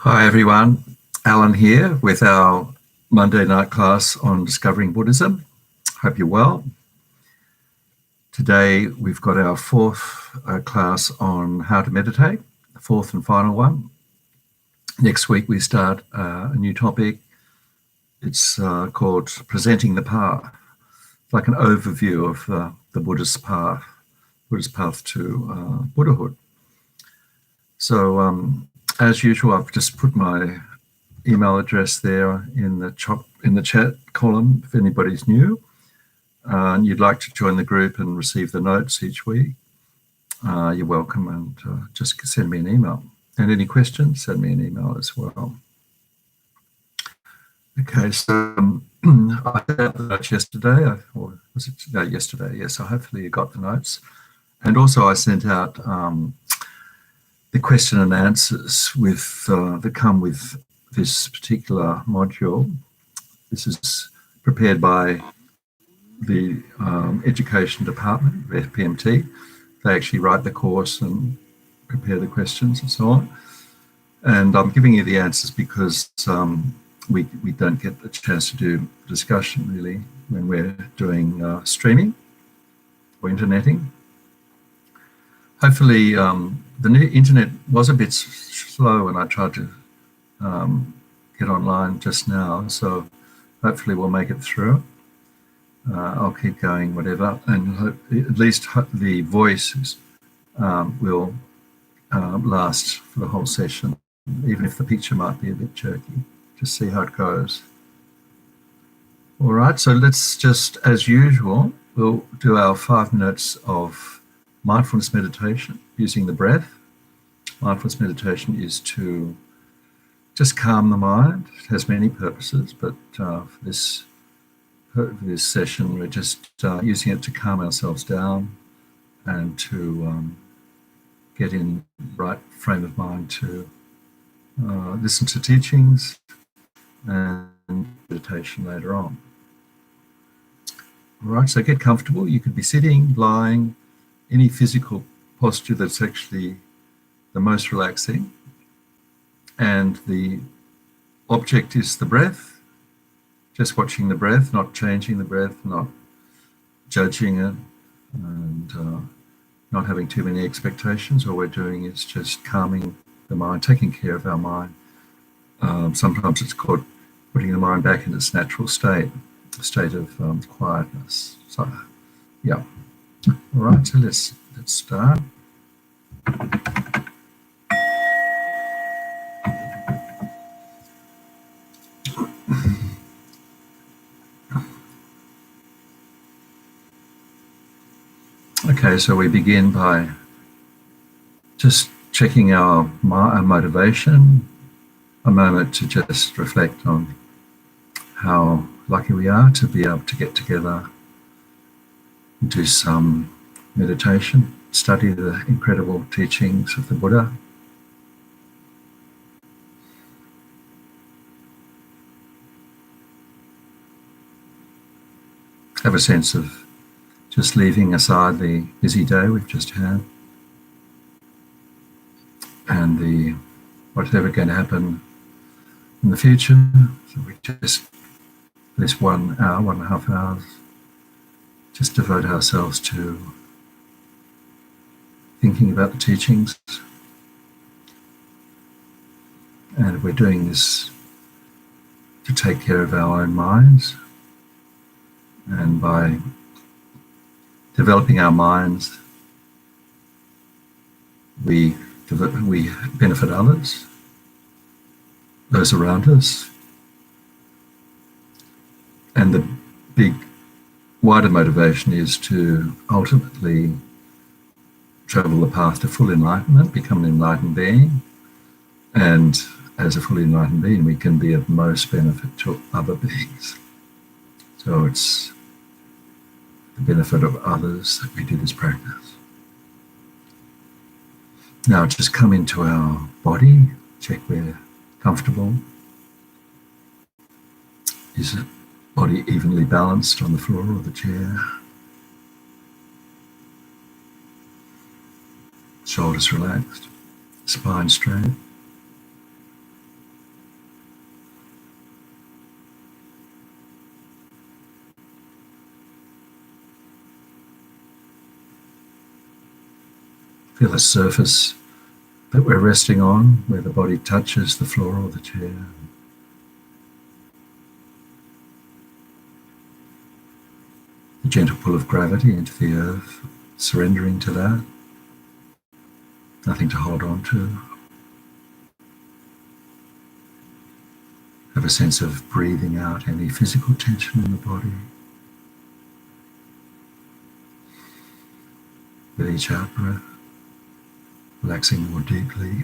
Hi everyone, Alan here with our Monday night class on discovering Buddhism. Hope you're well. Today we've got our fourth class on how to meditate, the fourth and final one. Next week we start a new topic. It's called Presenting the Path. It's like an overview of the Buddhist path to Buddhahood. So as usual, I've just put my email address there in the chat column if anybody's new and you'd like to join the group and receive the notes each week. You're welcome, and just send me an email. And any questions, send me an email as well. Okay, so I sent out the notes yesterday, or was it yesterday? Yes, so hopefully you got the notes. And also I sent out the question and answers that come with this particular module. This is prepared by the Education Department, FPMT. They actually write the course and prepare the questions and so on. And I'm giving you the answers because we don't get a chance to do discussion really when we're doing streaming or interneting. Hopefully the new internet was a bit slow when I tried to get online just now, so hopefully we'll make it through. I'll keep going, whatever, and at least the voices will last for the whole session, even if the picture might be a bit jerky. Just see how it goes. All right, so let's just, as usual, we'll do our 5 minutes of mindfulness meditation using the breath. Mindfulness meditation is to just calm the mind. It has many purposes, but for this session, we're just using it to calm ourselves down and to get in the right frame of mind to listen to teachings and meditation later on. All right, so get comfortable. You could be sitting, lying, any physical posture that's actually the most relaxing. And the object is the breath, just watching the breath, not changing the breath, not judging it, and not having too many expectations. All we're doing is just calming the mind, taking care of our mind. Sometimes it's called putting the mind back in its natural state, a state of quietness. So, yeah. All right, so let's start. Okay, so we begin by just checking our motivation, a moment to just reflect on how lucky we are to be able to get together, do some meditation, study the incredible teachings of the Buddha. Have a sense of just leaving aside the busy day we've just had and the whatever going to happen in the future. So we just, this 1 hour, 1.5 hours, just devote ourselves to thinking about the teachings. And we're doing this to take care of our own minds. And by developing our minds, we benefit others, those around us. And the big, wider motivation is to ultimately travel the path to full enlightenment, become an enlightened being. And as a fully enlightened being, we can be of most benefit to other beings. So it's the benefit of others that we do this practice. Now just come into our body, check we're comfortable. Is the body evenly balanced on the floor or the chair? Shoulders relaxed, spine straight. Feel the surface that we're resting on, where the body touches the floor or the chair. The gentle pull of gravity into the earth, surrendering to that. Nothing to hold on to. Have a sense of breathing out any physical tension in the body. With each out breath, relaxing more deeply.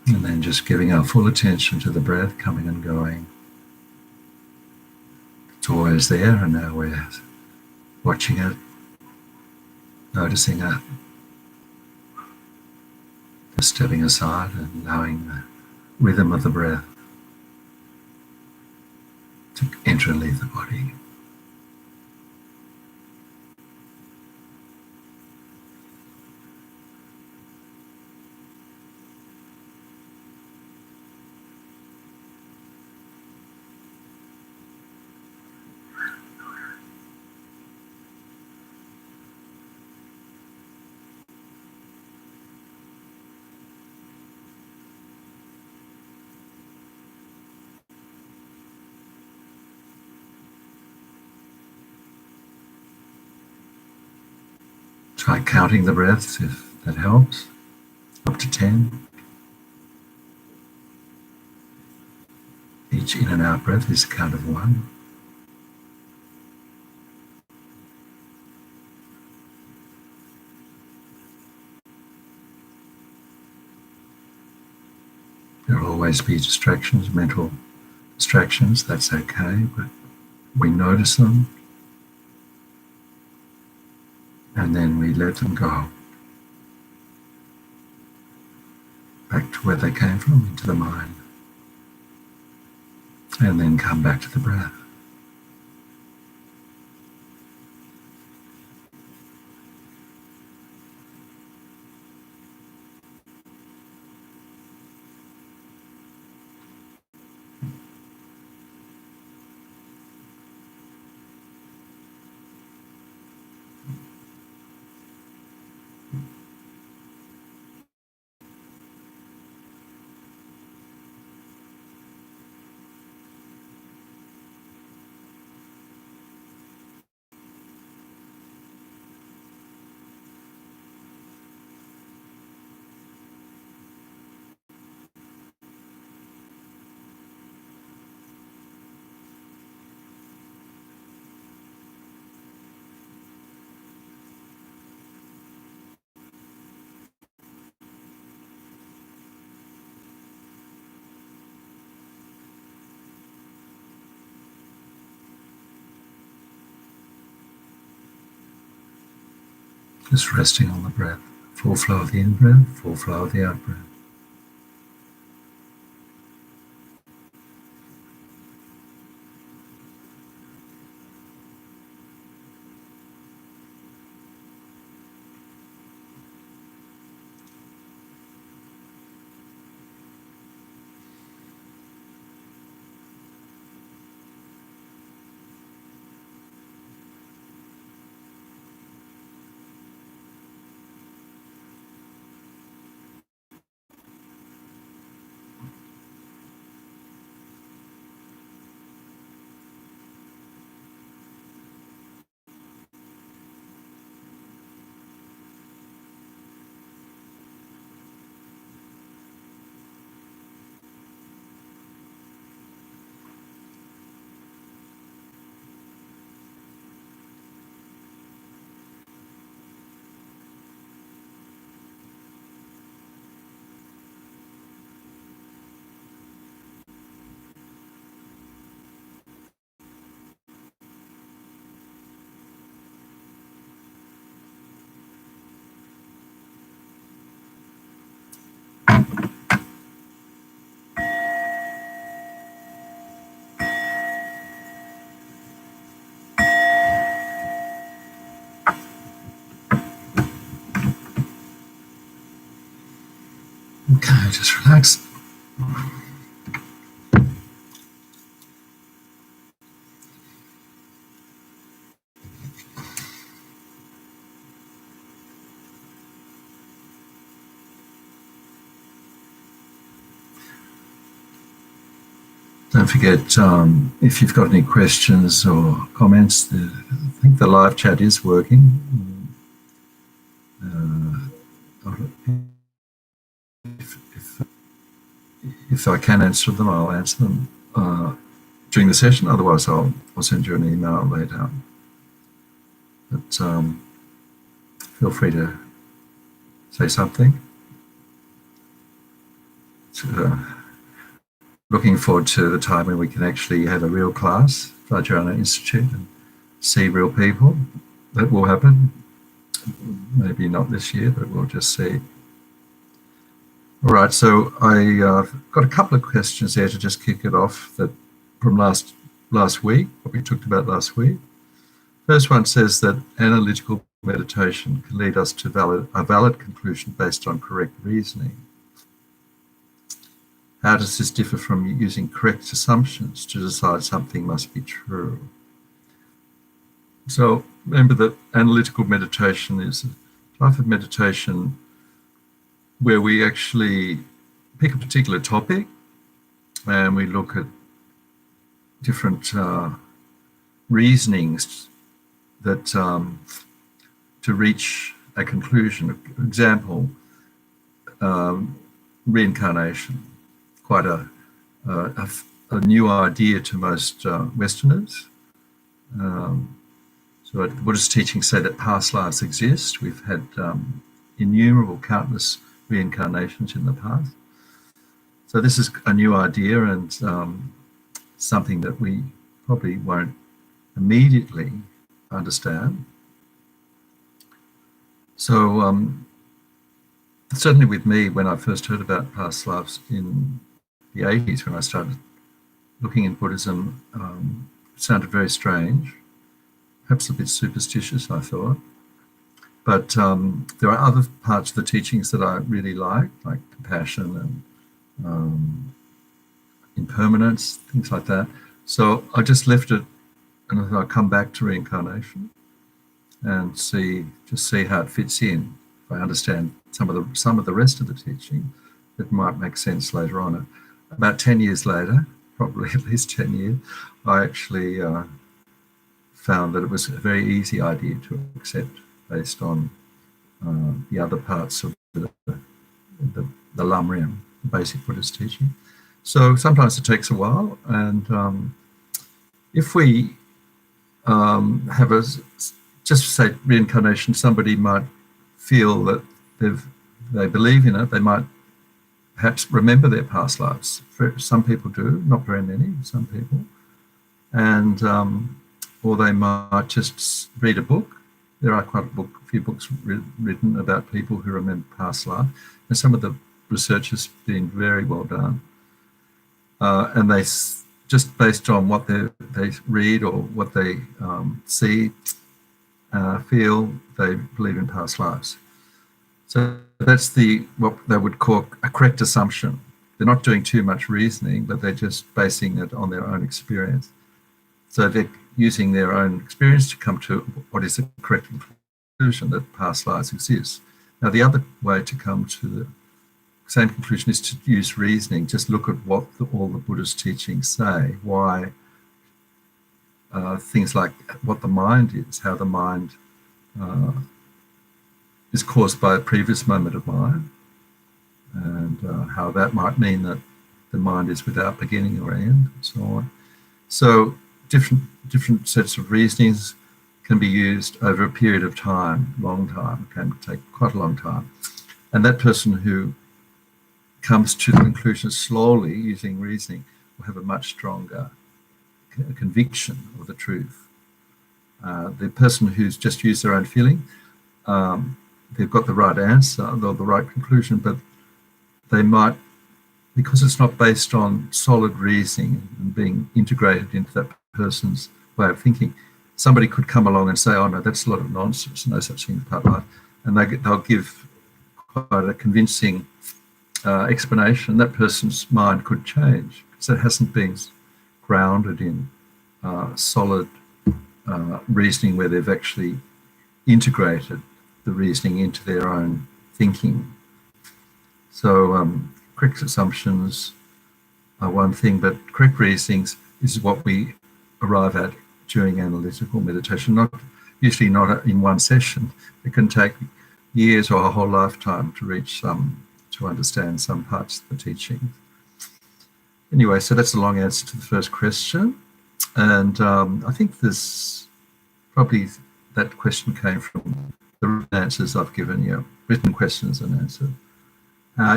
And then just giving our full attention to the breath coming and going. It's always there, and now we're watching it, noticing it, just stepping aside and allowing the rhythm of the breath to enter and leave the body. Try counting the breaths if that helps, up to 10. Each in and out breath is a count of 1. There will always be distractions, mental distractions, that's okay, but we notice them and then we let them go. Back to where they came from, into the mind. And then come back to the breath. Just resting on the breath. Full flow of the in-breath, full flow of the out-breath. Okay, just relax. Don't forget, if you've got any questions or comments, I think the live chat is working. If I can answer them, I'll answer them during the session. Otherwise, I'll send you an email later. But feel free to say something. Looking forward to the time when we can actually have a real class, Vajrayana Institute, and see real people. That will happen. Maybe not this year, but we'll just see. All right, so I got a couple of questions there to just kick it off that from last week, what we talked about last week. First one says that analytical meditation can lead us to a valid conclusion based on correct reasoning. How does this differ from using correct assumptions to decide something must be true? So remember that analytical meditation is a type of meditation where we actually pick a particular topic and we look at different reasonings that to reach a conclusion. Example, reincarnation, quite a new idea to most Westerners. So the Buddhist teachings say that past lives exist. We've had innumerable, countless reincarnations in the past. So this is a new idea and something that we probably won't immediately understand. So certainly with me, when I first heard about past lives in the 80s, when I started looking in Buddhism, it sounded very strange, perhaps a bit superstitious, I thought. But there are other parts of the teachings that I really like compassion and impermanence, things like that. So I just left it and I come back to reincarnation and see how it fits in. If I understand some of the rest of the teaching, it might make sense later on. About 10 years later, probably at least 10 years, I actually found that it was a very easy idea to accept based on the other parts of the Lamrim, the basic Buddhist teaching. So sometimes it takes a while, and if we have just say reincarnation, somebody might feel that they believe in it, they might perhaps remember their past lives. Some people do, not very many, some people. And or they might just read a book. There are quite a few books written about people who remember past life, and some of the research has been very well done. And they just based on what they read or what they see, feel, they believe in past lives. So that's what they would call a correct assumption. They're not doing too much reasoning, but they're just basing it on their own experience. So they're using their own experience to come to what is the correct conclusion, that past lives exist. Now, the other way to come to the same conclusion is to use reasoning. Just look at what all the Buddhist teachings say, why things like what the mind is, how the mind is caused by a previous moment of mind, and how that might mean that the mind is without beginning or end, and so on. So different sets of reasonings can be used over a period of time, long time, can take quite a long time. And that person who comes to the conclusion slowly using reasoning will have a much stronger conviction of the truth. The person who's just used their own feeling, they've got the right answer, or the right conclusion, but they might, because it's not based on solid reasoning and being integrated into that person's way of thinking, somebody could come along and say, oh no, that's a lot of nonsense, no such thing as part life, and they'll give quite a convincing explanation, that person's mind could change because it hasn't been grounded in solid reasoning where they've actually integrated the reasoning into their own thinking. So correct assumptions are one thing, but correct reasonings is what we arrive at during analytical meditation, usually not in one session. It can take years or a whole lifetime to reach to understand some parts of the teaching. Anyway, so that's a long answer to the first question. And I think this probably that question came from the written answers I've given you, written questions and answers.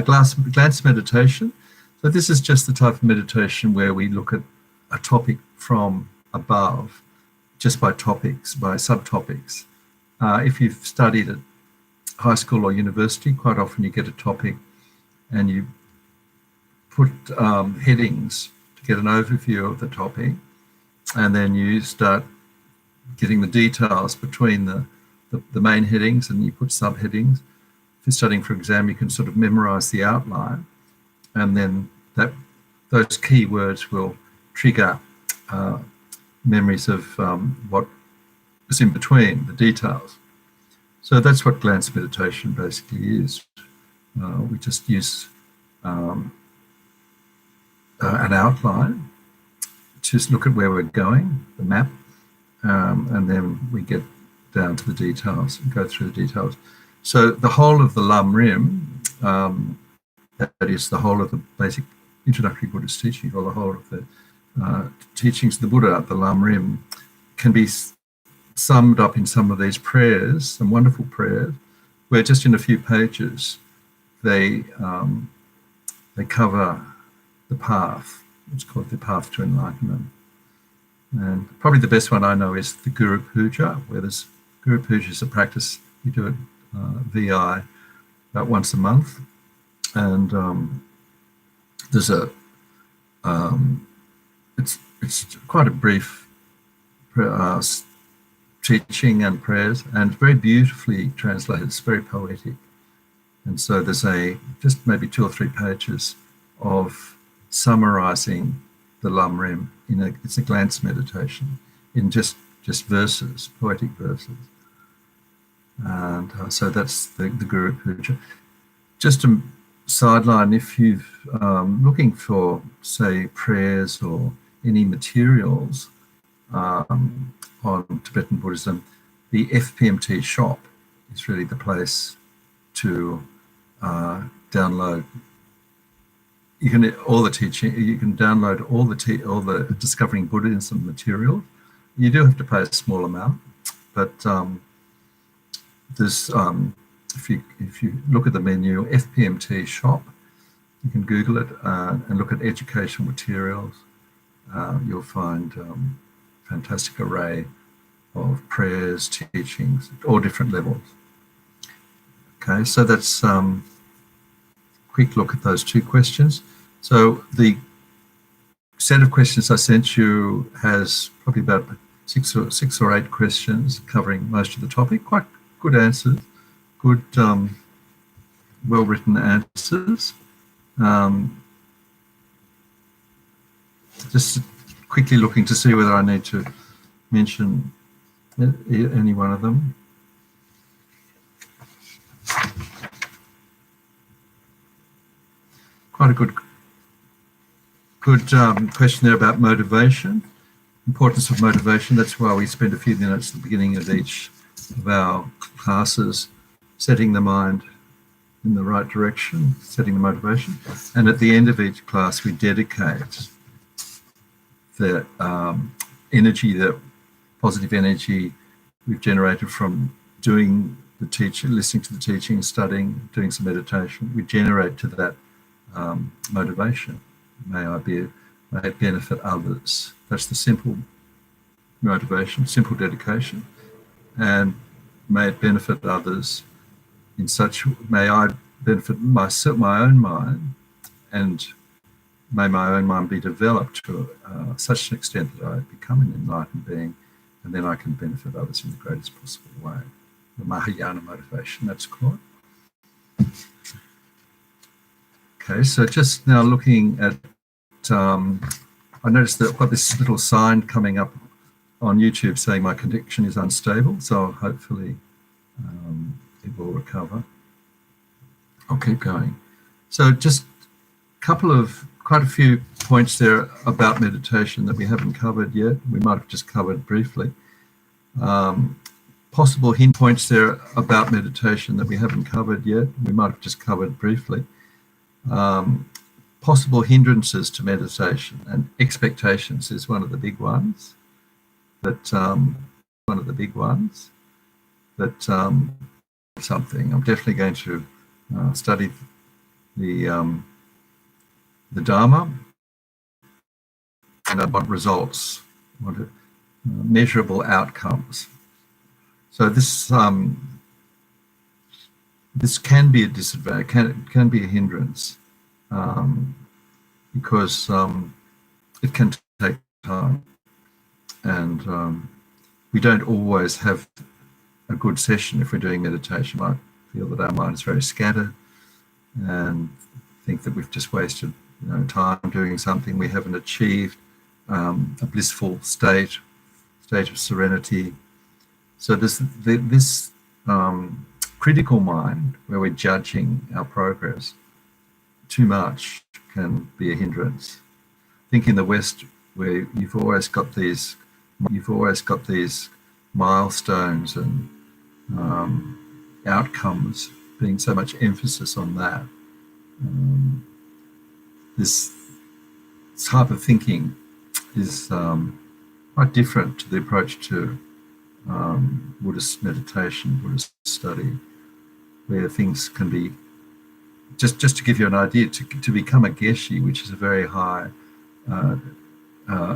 Glance meditation. So this is just the type of meditation where we look at a topic from above, just by topics, by subtopics. If you've studied at high school or university, quite often you get a topic and you put headings to get an overview of the topic, and then you start getting the details between the main headings, and you put subheadings. If you're studying for exam, you can sort of memorize the outline, and then those key words will trigger memories of what is in between, the details. So that's what glance meditation basically is. We just use an outline to look at where we're going, the map, and then we get down to the details and go through the details. So the whole of the Lam Rim, that is the whole of the basic introductory Buddhist teaching, or the whole of the teachings of the Buddha, the Lam Rim, can be summed up in some of these prayers, some wonderful prayers, where just in a few pages they cover the path. It's called the path to enlightenment. And probably the best one I know is the Guru Puja, where there's Guru Puja is a practice. We do it VI about once a month, and there's it's quite a brief teaching and prayers, and very beautifully translated. It's very poetic, and so there's just maybe 2 or 3 pages of summarizing the Lam Rim. It's a glance meditation in just verses, poetic verses. And so that's the Guru Puja. Just a sideline, if you've looking for, say, prayers or any materials on Tibetan Buddhism, the FPMT shop is really the place to download. You can download all the Discovering Buddhism material. You do have to pay a small amount, but there's if you look at the menu, FPMT shop, you can Google it and look at educational materials. You'll find fantastic array of prayers, teachings, at all different levels. Okay, so that's quick look at those 2 questions. So the set of questions I sent you has probably about 6 or 8 questions covering most of the topic. Quite good answers, good well-written answers. Just quickly looking to see whether I need to mention any one of them. Quite a good question there about motivation, importance of motivation. That's why we spend a few minutes at the beginning of each of our classes setting the mind in the right direction, setting the motivation. And at the end of each class, we dedicate the energy, the positive energy we've generated from doing the teaching, listening to the teaching, studying, doing some meditation. We generate to that motivation. May it benefit others. That's the simple motivation, simple dedication. And may it benefit others in such, may I benefit my own mind, and may my own mind be developed to such an extent that I become an enlightened being, and then I can benefit others in the greatest possible way. The Mahayana motivation, that's called. Okay, so just now looking at, I noticed that I've got this little sign coming up on YouTube saying my connection is unstable, so hopefully it will recover. I'll keep going. So just quite a few points there about meditation that we haven't covered yet. We might have just covered briefly. Possible hint points there about meditation that we haven't covered yet. We might have just covered briefly. Possible hindrances to meditation, and expectations is one of the big ones. Something. I'm definitely going to study the Dharma and what results, what measurable outcomes. So this can be a disadvantage, can be a hindrance, because it can take time, and we don't always have a good session if we're doing meditation. I feel that our mind is very scattered and think that we've just wasted time doing something. We haven't achieved a blissful state of serenity. So this critical mind, where we're judging our progress too much, can be a hindrance. I think in the West, where you've always got these milestones and outcomes, being so much emphasis on that. This type of thinking is quite different to the approach to Buddhist meditation, Buddhist study, where things can be, just to give you an idea, to become a geshe, which is a very high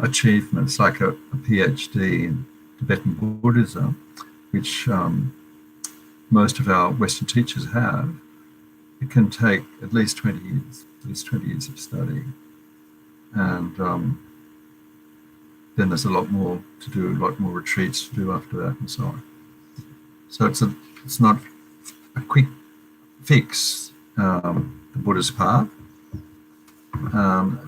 achievement. It's like a PhD in Tibetan Buddhism, which most of our Western teachers have. It can take at least 20 years of study, and then there's a lot more to do, a lot more retreats to do after that, and so on. So it's not a quick fix, the Buddhist path.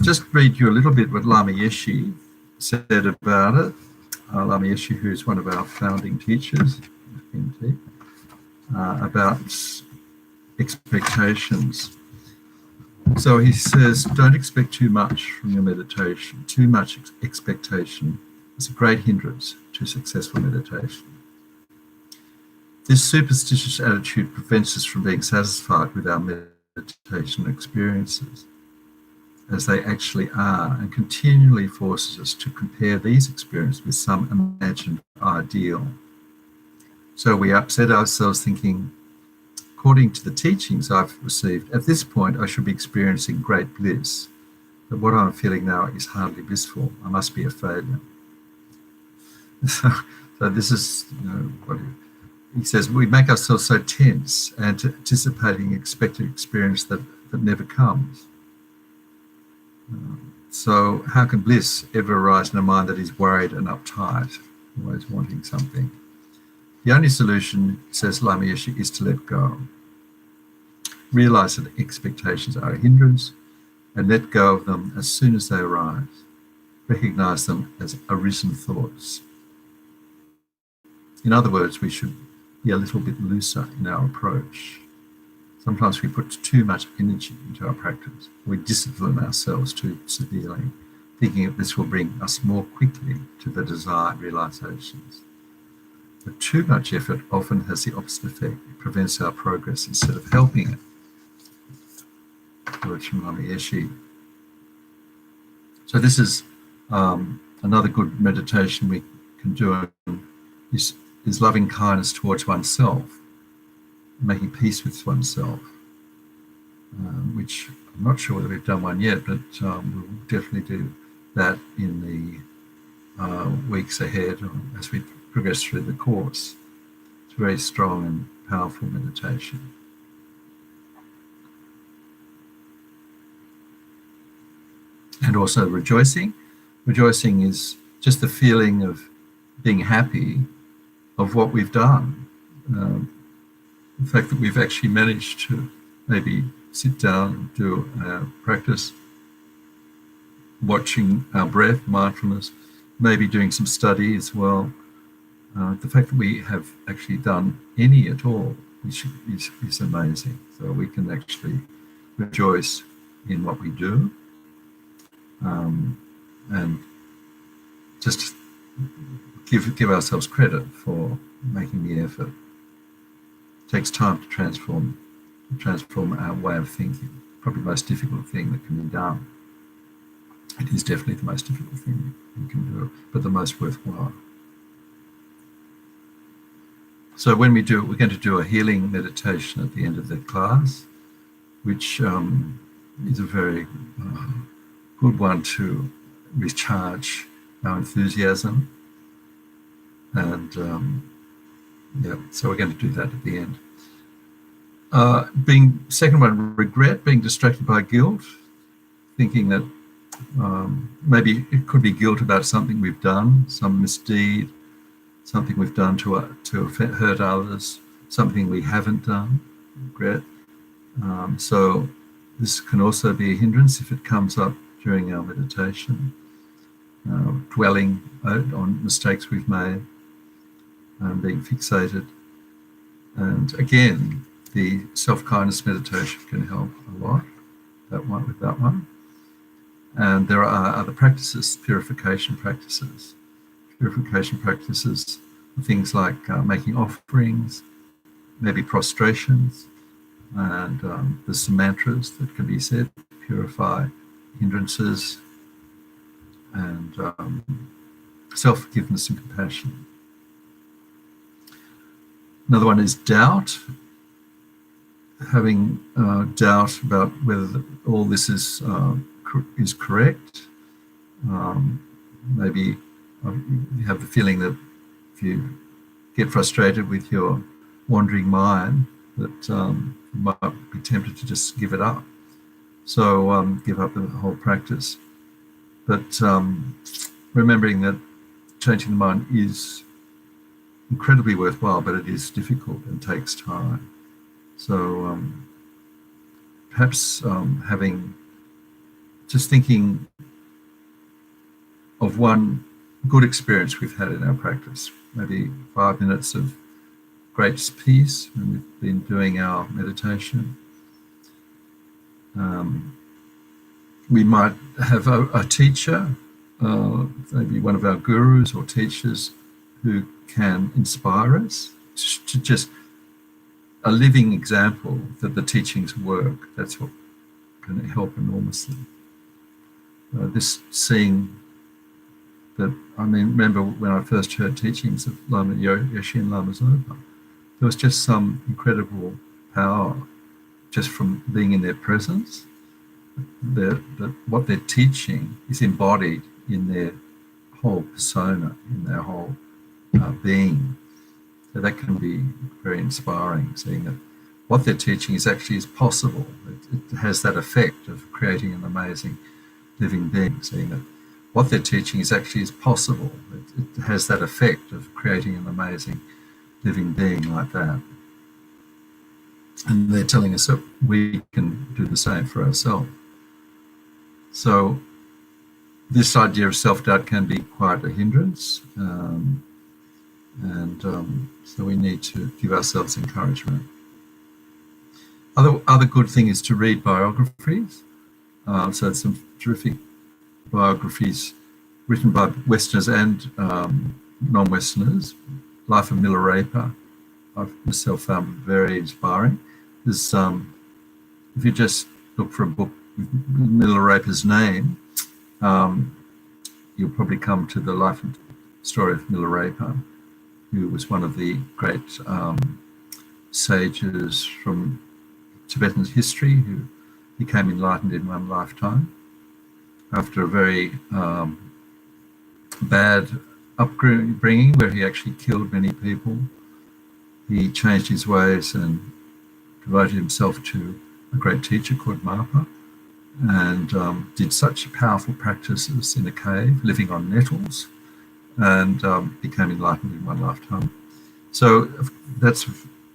Just read you a little bit what Lama Yeshe said about it. Lama Yeshe, who's one of our founding teachers, about expectations. So he says, don't expect too much from your meditation. Too much expectation is a great hindrance to successful meditation. This superstitious attitude prevents us from being satisfied with our meditation experiences as they actually are, and continually forces us to compare these experiences with some imagined ideal. So we upset ourselves thinking, according to the teachings I've received, at this point I should be experiencing great bliss, but what I'm feeling now is hardly blissful. I must be a failure. So this is, what he says, we make ourselves so tense, anticipating expected experience that never comes. So how can bliss ever arise in a mind that is worried and uptight, always wanting something? The only solution, says Lama Yeshe, is to let go. Realize that expectations are a hindrance and let go of them as soon as they arise. Recognize them as arisen thoughts. In other words, we should be a little bit looser in our approach. Sometimes we put too much energy into our practice. We discipline ourselves too severely, thinking that this will bring us more quickly to the desired realizations. But too much effort often has the opposite effect. It prevents our progress instead of helping it. Words from Lama Yeshe. So this is another good meditation we can do, is loving kindness towards oneself, making peace with oneself, which I'm not sure whether we've done one yet, but we'll definitely do that in the weeks ahead as we progress through the course. It's a very strong and powerful meditation. And also rejoicing. Rejoicing is just the feeling of being happy of what we've done. The fact that we've actually managed to maybe sit down, do practice, watching our breath, mindfulness, maybe doing some study as well. The fact that we have actually done any at all is amazing. So we can actually rejoice in what we do, and just give ourselves credit for making the effort. It takes time to transform our way of thinking. Probably the most difficult thing that can be done. It is definitely the most difficult thing you can do, but the most worthwhile. So when we do it, we're going to do a healing meditation at the end of the class, which is a very good one to recharge our enthusiasm. And so we're going to do that at the end. Second one, regret, being distracted by guilt, thinking that maybe it could be guilt about something we've done, some misdeed, something we've done to hurt others, something we haven't done, regret. So this can also be a hindrance if it comes up during our meditation, dwelling on mistakes we've made, being fixated. And again, the self-kindness meditation can help a lot, with that one. And there are other practices, purification practices. Purification practices are things like making offerings, maybe prostrations, and there's some mantras that can be said to purify hindrances, and self-forgiveness and compassion. Another one is doubt, having doubt about whether all this is correct. Maybe you have the feeling that if you get frustrated with your wandering mind, that you might be tempted to just give it up. So give up the whole practice. But remembering that changing the mind is incredibly worthwhile, but it is difficult and takes time. So perhaps just thinking of one good experience we've had in our practice, maybe 5 minutes of great peace when we've been doing our meditation. We might have a teacher, maybe one of our gurus or teachers, who can inspire us to just a living example that the teachings work. That's what can help enormously. This seeing that, remember when I first heard teachings of Lama Yeshe and Lama Zopa, there was just some incredible power just from being in their presence, that what they're teaching is embodied in their whole persona, in their whole being. So that can be very inspiring, seeing that what they're teaching is possible. It has that effect of creating an amazing living being, seeing that what they're teaching is possible. It has that effect of creating an amazing living being like that. And they're telling us that we can do the same for ourselves. So this idea of self-doubt can be quite a hindrance, so we need to give ourselves encouragement. Other good thing is to read biographies. So it's some terrific biographies written by Westerners and non-Westerners. Life of Milarepa, I've myself found very inspiring. There's if you just look for a book with Milarepa's name, you'll probably come to the life and story of Milarepa, who was one of the great sages from Tibetan history who became enlightened in one lifetime after a very bad upbringing where he actually killed many people. He changed his ways and devoted himself to a great teacher called Mapa, and did such powerful practices in a cave, living on nettles, and became enlightened in one lifetime. So that's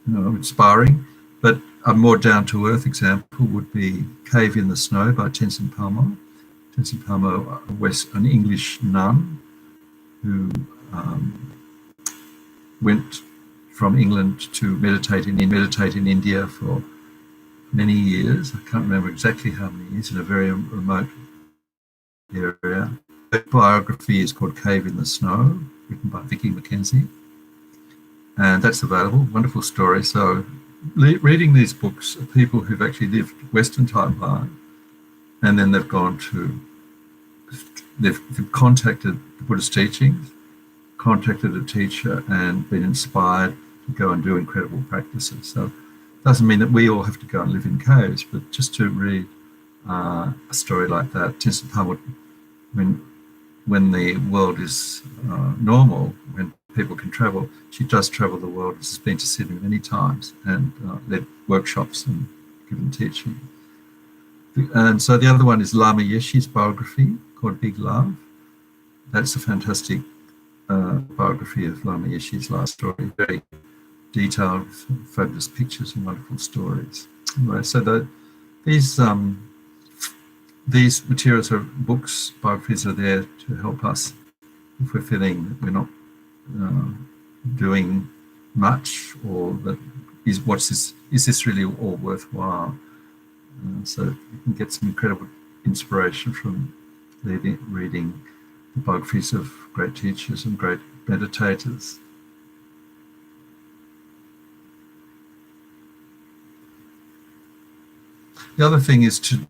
inspiring. But a more down-to-earth example would be Cave in the Snow by Tenzin Palmo. Tenzin Palmo was an English nun who went from England to meditate in India for many years. I can't remember exactly how many years, in a very remote area. Her biography is called Cave in the Snow, written by Vicky Mackenzie. And that's available. Wonderful story. So reading these books are people who've actually lived Western type life, and then they've contacted the Buddhist teachings, contacted a teacher, and been inspired to go and do incredible practices. So it doesn't mean that we all have to go and live in caves, but just to read a story like that. Tenzin Palmo, when the world is normal, when people can travel, she does travel the world. She's been to Sydney many times and led workshops and given teaching. And so the other one is Lama Yeshe's biography called Big Love. That's a fantastic biography of Lama Yeshe's life story, very detailed, fabulous pictures and wonderful stories. Anyway, so these materials are books, biographies are there to help us if we're feeling that we're not doing much, or that is this really all worthwhile? So you can get some incredible inspiration from reading the biographies of great teachers and great meditators. The other thing is to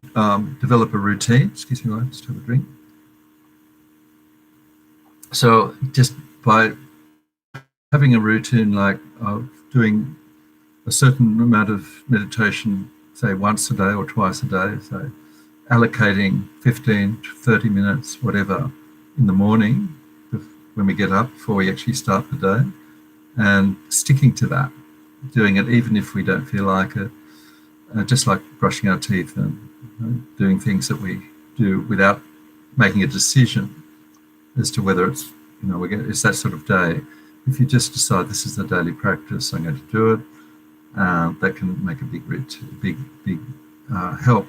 develop a routine. Excuse me, I'll just have a drink. So just by having a routine like doing a certain amount of meditation, say once a day or twice a day, so allocating 15 to 30 minutes, whatever, in the morning when we get up before we actually start the day, and sticking to that, doing it even if we don't feel like it, just like brushing our teeth and doing things that we do without making a decision as to whether it's, it's that sort of day. If you just decide this is the daily practice, I'm going to do it, that can make a big help.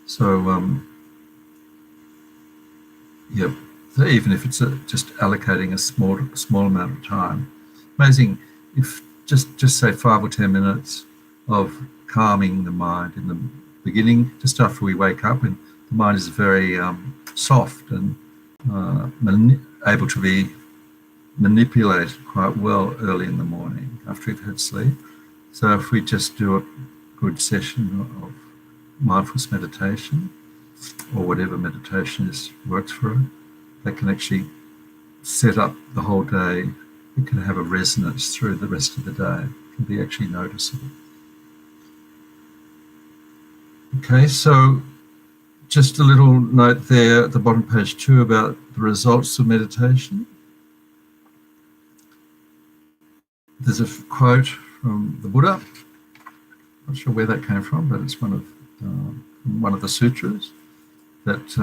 So even if it's just allocating a small amount of time, amazing if just say 5 or 10 minutes of calming the mind in the beginning, just after we wake up, when the mind is very soft and able to be manipulated quite well early in the morning after we've had sleep. So if we just do a good session of mindfulness meditation, or whatever meditation works for it, that can actually set up the whole day. It can have a resonance through the rest of the day. It can be actually noticeable. Okay, so just a little note there at the bottom, page 2, about the results of meditation. There's a quote from the Buddha. Not sure where that came from, but it's one of the sutras, that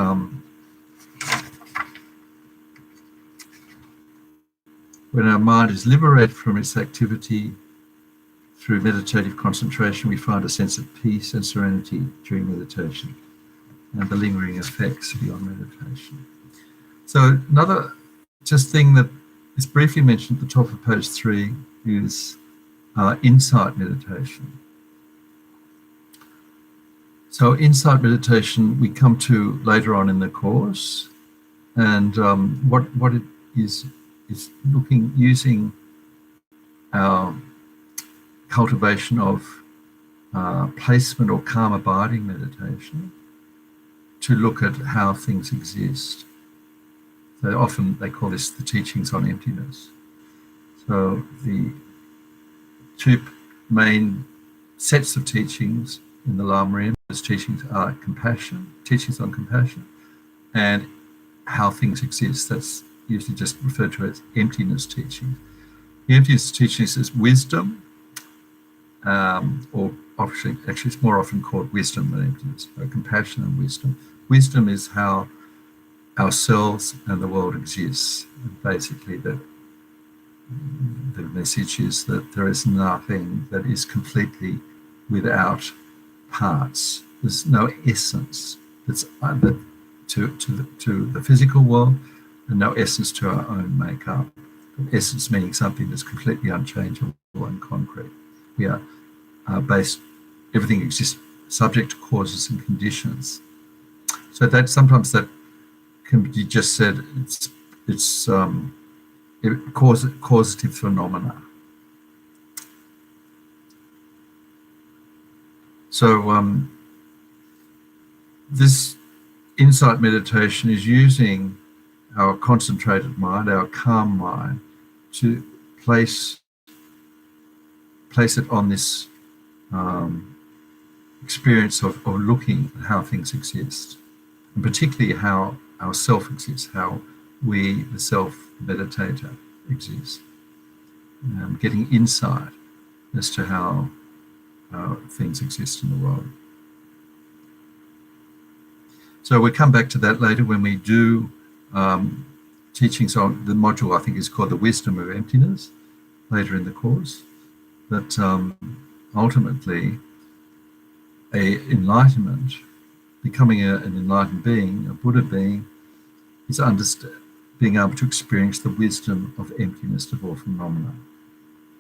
when our mind is liberated from its activity through meditative concentration, we find a sense of peace and serenity during meditation and the lingering effects beyond meditation. So another just thing that is briefly mentioned at the top of page 3 is insight meditation. So insight meditation we come to later on in the course, and what it is using our cultivation of placement or calm abiding meditation to look at how things exist. So often they call this the teachings on emptiness. So the two main sets of teachings in the Lam teachings are teachings on compassion, and how things exist. That's usually just referred to as emptiness teachings. The emptiness teachings is wisdom, or actually it's more often called wisdom than emptiness, but compassion and wisdom. Wisdom is how ourselves and the world exists, and basically that the message is that there is nothing that is completely without parts. There's no essence that's to the physical world, and no essence to our own makeup. Essence meaning something that's completely unchangeable and concrete. We are based, everything exists subject to causes and conditions. So that sometimes that can be just said it's causative phenomena. So this insight meditation is using our concentrated mind, our calm mind, to place it on this experience of looking at how things exist, and particularly how our self exists, how we, the self meditator, exist. Getting insight as to how things exist in the world. So we'll come back to that later when we do teachings on the module. I think is called the Wisdom of Emptiness later in the course. But ultimately, enlightenment, becoming an enlightened being, a Buddha being, is being able to experience the wisdom of emptiness of all phenomena,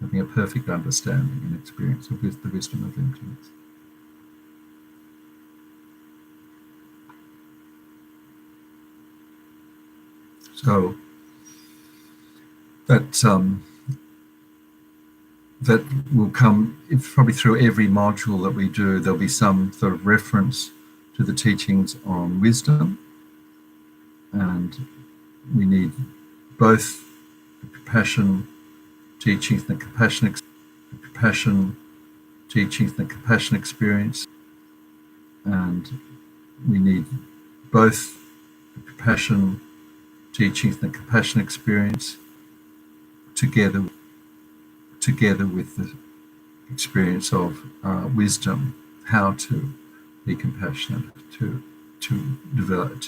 having a perfect understanding and experience of the wisdom of emptiness. So that will come probably through every module that we do. There'll be some sort of reference to the teachings on wisdom, and we need both the compassion teachings and the compassion teachings and the compassion experience, and we need both the compassion teachings and the compassion experience together with the experience of wisdom, how to be compassionate, to develop,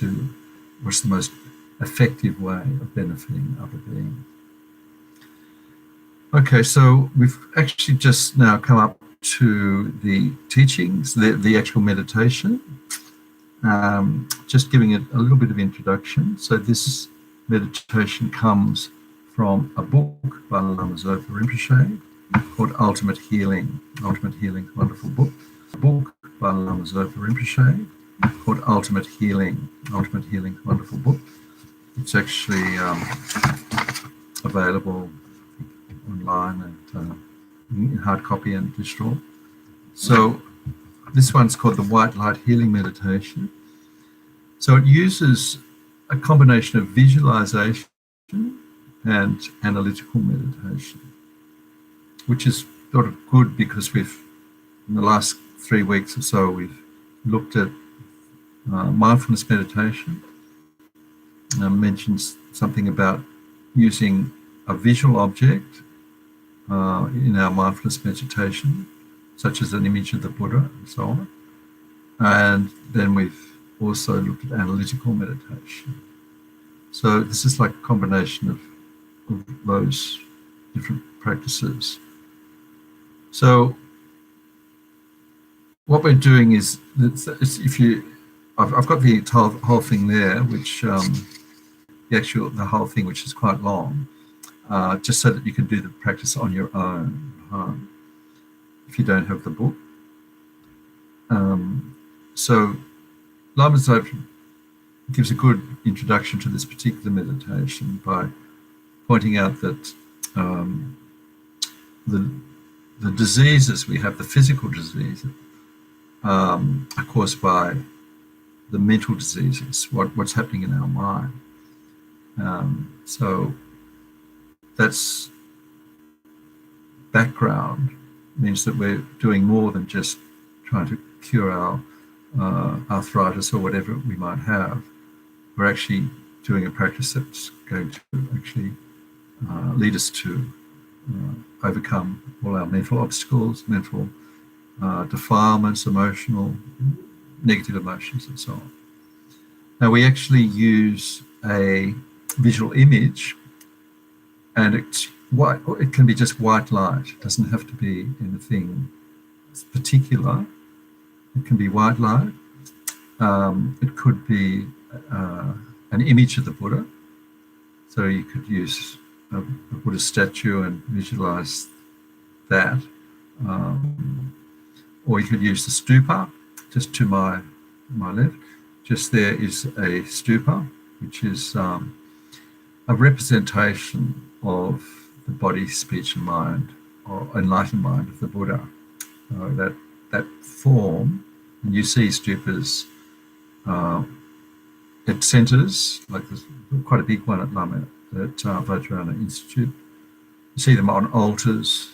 what's the most effective way of benefiting other beings. Okay, so we've actually just now come up to the teachings, the actual meditation. Just giving it a little bit of introduction. So this meditation comes from a book by Lama Zopa Rinpoche called Ultimate Healing. Ultimate Healing, wonderful book. A book by Lama Zopa Rinpoche called Ultimate Healing. Ultimate Healing, wonderful book. It's actually available online and in hard copy and digital. So this one's called the White Light Healing Meditation. So it uses a combination of visualization and analytical meditation, which is sort of good because in the last 3 weeks or so, we've looked at mindfulness meditation. I mentioned something about using a visual object in our mindfulness meditation, such as an image of the Buddha and so on. And then we've also looked at analytical meditation. So this is like a combination of those different practices. So what we're doing is, I've got the whole thing there, which the whole thing, which is quite long, just so that you can do the practice on your own if you don't have the book. So Lama Zopa gives a good introduction to this particular meditation by pointing out that the diseases we have, the physical diseases, are caused by the mental diseases, what's happening in our mind. So that's background, means that we're doing more than just trying to cure our arthritis or whatever we might have. We're actually doing a practice that's going to actually lead us to overcome all our mental obstacles, mental defilements, emotional, negative emotions, and so on. Now, we actually use a visual image, and white, it can be just white light. It doesn't have to be anything particular. It can be white light. It could be an image of the Buddha. So you could use a Buddha statue and visualize that. Or you could use the stupa, just to my left. Just there is a stupa, which is a representation of the body, speech and mind, or enlightened mind of the Buddha. That form, and you see stupas at centres, like there's quite a big one at Lama, at Vajrayana Institute. You see them on altars.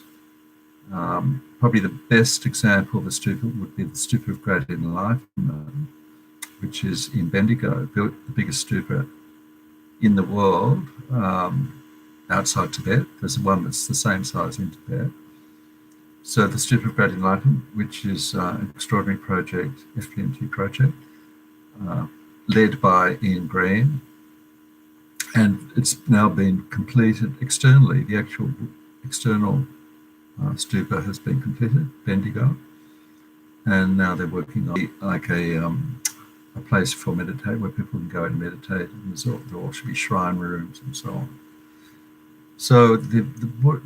Probably the best example of a stupa would be the Stupa of Great Enlightenment, which is in Bendigo, built the biggest stupa in the world outside Tibet. There's one that's the same size in Tibet. So the Stupa of Great Enlightenment, which is an extraordinary project, FPMT project, led by Ian Green, and it's now been completed externally. The actual external stupa has been completed, Bendigo, and now they're working on like a place for meditate where people can go and meditate, and there all should be shrine rooms and so on. So the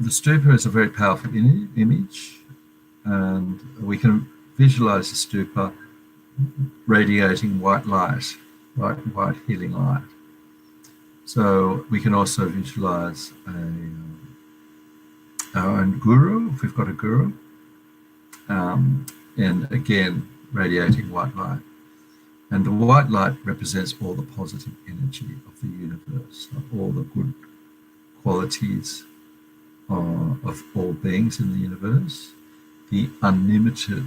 stupa is a very powerful image, and we can visualize the stupa radiating white light, white healing light. So we can also visualize our own guru, if we've got a guru, and again radiating white light. And the white light represents all the positive energy of the universe, all the good qualities of all beings in the universe, the unlimited,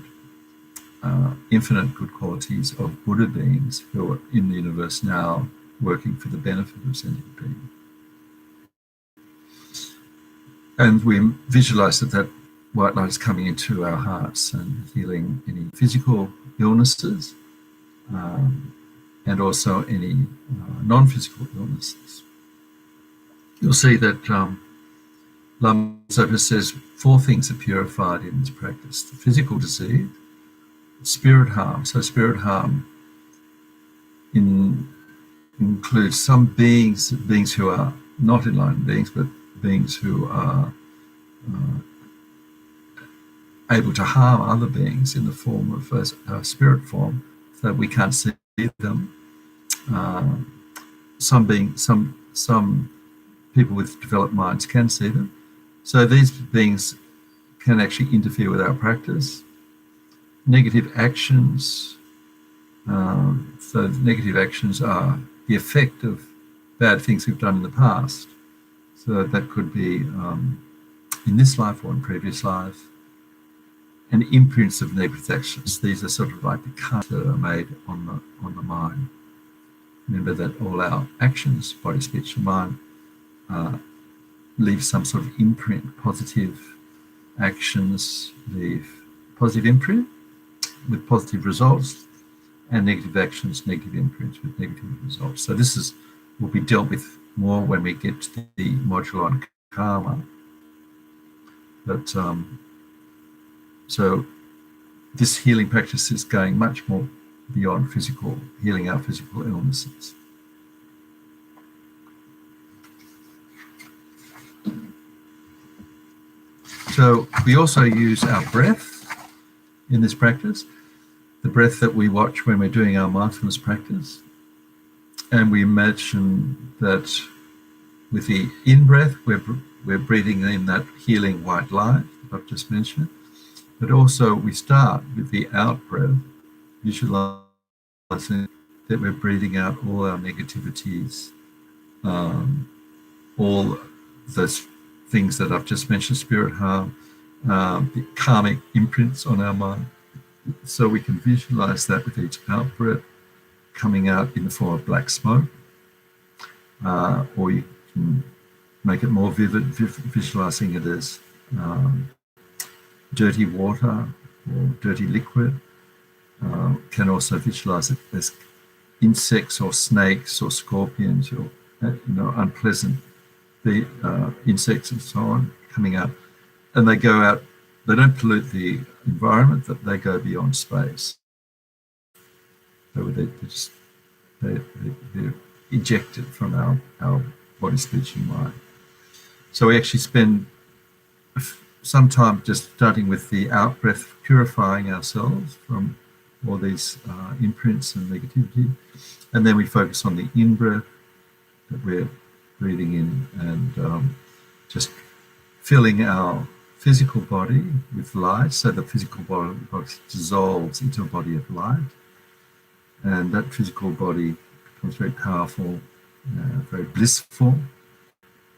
infinite good qualities of Buddha beings who are in the universe now working for the benefit of sentient beings. And we visualize that white light is coming into our hearts and healing any physical illnesses, and also any non-physical illnesses. You'll see that Lama Zopa says 4 things are purified in this practice: the physical disease, spirit harm. So spirit harm includes some beings who are not enlightened beings, but beings who are able to harm other beings in the form of a spirit form, so that we can't see them. Some people with developed minds can see them. So these beings can actually interfere with our practice. Negative actions. So negative actions are the effect of bad things we've done in the past. So that could be in this life or in previous life. And imprints of negative actions. These are sort of like the cuts that are made on the mind. Remember that all our actions, body, speech, and mind, leave some sort of imprint. Positive actions leave positive imprint with positive results, and negative actions, negative imprints with negative results. So this will be dealt with more when we get to the module on karma. But so this healing practice is going much more beyond healing our physical illnesses. So we also use our breath in this practice, the breath that we watch when we're doing our mindfulness practice. And we imagine that with the in-breath, we're breathing in that healing white light that I've just mentioned. But also we start with the out-breath, visualizing that we're breathing out all our negativities, all those things that I've just mentioned, spirit harm, the karmic imprints on our mind. So we can visualize that with each out-breath coming out in the form of black smoke, or you can make it more vivid, visualizing it as dirty water or dirty liquid. Can also visualize it as insects or snakes or scorpions or unpleasant the insects and so on coming out, and they go out. They don't pollute the environment; that they go beyond space. So they're ejected from our body, speech, and mind. So we actually spend some time just starting with the out breath, purifying ourselves from all these imprints and negativity, and then we focus on the in breath that we're breathing in and just filling our physical body with light, so the physical body dissolves into a body of light, and that physical body becomes very powerful, very blissful.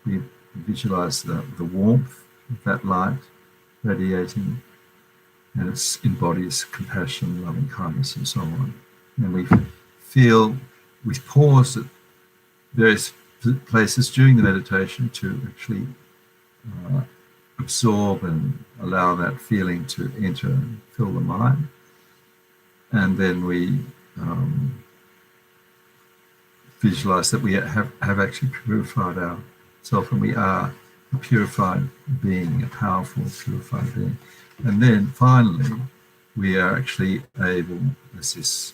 We visualize the warmth of that light radiating, and it embodies compassion, loving kindness, and so on. And we pause at various places during the meditation to actually absorb and allow that feeling to enter and fill the mind. And then we visualize that we have actually purified ourselves, and we are a purified being, a powerful purified being. And then finally, we are actually able, as this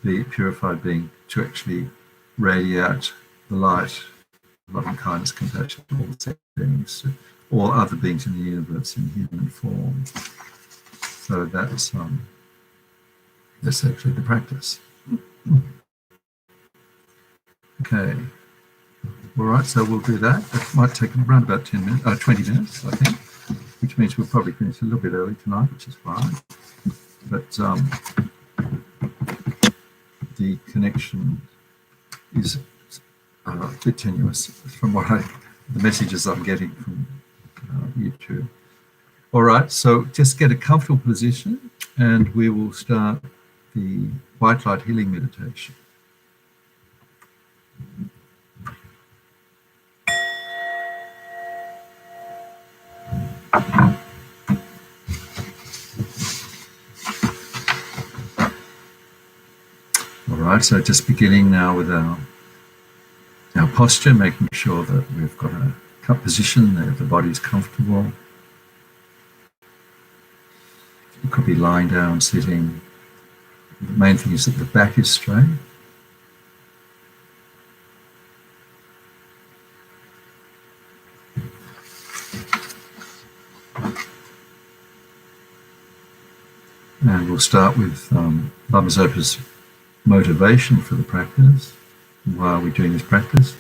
purified being, to actually radiate the light, loving kindness, compassion to all the beings, all other beings in the universe in human form. So that's actually the practice. Okay. All right, so we'll do that. It might take around about 20 minutes, I think, which means we'll probably finish a little bit early tonight, which is fine. But the connection is a bit tenuous from the messages I'm getting from YouTube. All right, so just get a comfortable position and we will start the white light healing meditation. All right, so just beginning now with our posture, making sure that we've got a cup position, that the body is comfortable. You could be lying down, sitting. The main thing is that the back is straight. And we'll start with Lama Zopa's motivation for the practice. Why are we doing this practice?